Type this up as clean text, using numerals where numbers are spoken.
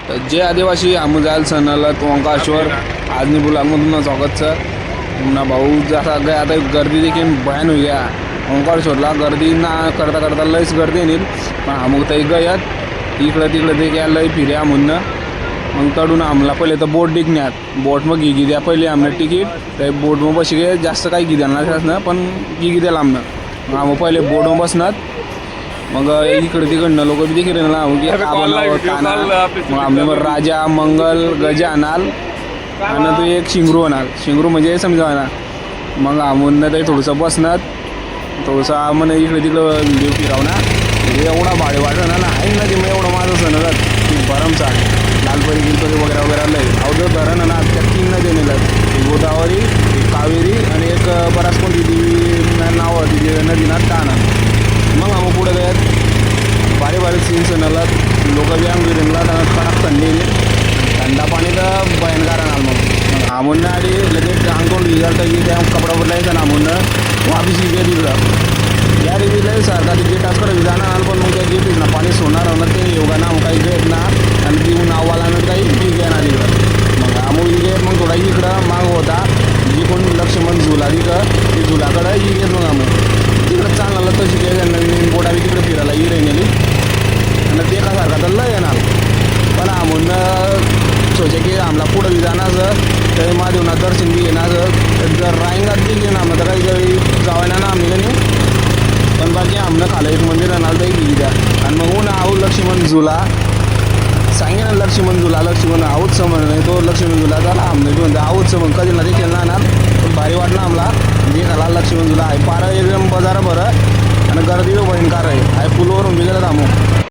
तर जे आदिवासी आम्ही जायला सणाला तो ओंकारेश्वर आजनी बुलागमधून स्वागतचं ना भाऊ जसा काय आता गर्दी देखील भयान होई गया ओंकारेश्वरला गर्दी ना करता करता लयच गर्दी येईल पण आम्ही तर गयात इकडं तिकडं ते काय लय फिर्या म्हणणं मग तडून आम्हाला पहिले तर बोट डिकण्यात बोट मग घी द्या पहिले आम्हाला तिकीट तर बोट मग बशी गे जास्त काही घी द्यायला ना पण घी द्यायला आमनं मग आम्ही पहिले बोट मग बसणार मग इकडे तिकडनं लोक बी देखील ना की मग आम्ही मग राजा मंगल गजा आणाल आणि तो एक शिंगरू आणाल शिंगरू म्हणजे समजा ना मग आम्ही ते थोडंसं बसणार थोडंसं म्हणे इकडे तिकडं व्हिडिओ फिरवणार एवढा भाडे वाटलं ना आहे ना ते मग एवढं माझं सण की भरमसाठ लालपरी गिलपरी वगैरे वगैरे लय अवघड धरण ना त्या 3 नद्या निघाल गोदावरी एक कावेरी आणि एक बराच कोणती देवी नाव तिथे नदी ना ताना मग आम्ही पुढे गयात बारीक बारीक सीन सणाला लोक बी आम्ही रिंगला कडक थंडी थंडा पाणी तर भयंकर आणाल मग आमून आधी लगेच अंगोल विचारतं की त्या कपडा बदलायचा ना आमून वापिस गे तिकडं या रिवीला सरकारी गेट असकडे जाणार पण मग त्या गेट ना पाणी सोडणार ना ते योगा ना काही गेट ना आणि ती नाववाला ना काही बी घेणार तिकडं मग आमू गेट मग थोडा इकडं माग होता जी कोण लक्ष्मण झुला तिकडं ती झुलाकडं ही घेत मग आम्ही तिकडं चालणार तशी काही नवीन बोटा बी तिकडे फिरायला ही राहिली आणि ते सारखा तर लय येणार पण आमून सोचे की आम्हाला पुढं बी जाणार तर महादेवना दर्शन बी घेणार जर रायंगात बी घेणार मग तर काही जरी जावायना ना आम्ही नाही पण बाकी आमनं खालं एक मंदिर राहणार तर गेली द्या आणि मग ऊन आऊ लक्ष्मण झुला सांगे ना लक्ष्मण झुला लक्ष्मण आऊच समज नाही तो लक्ष्मण झुला झाला आमने बी म्हणते आऊच समज कधी ना देखील ना पण भारी वाटलं आम्हाला जे खाला लक्ष्मण झुला आहे पारा एकदम बाजार बरं आणि गर्दी भयंकर आहे पुलावरून बी गेलं आम्ही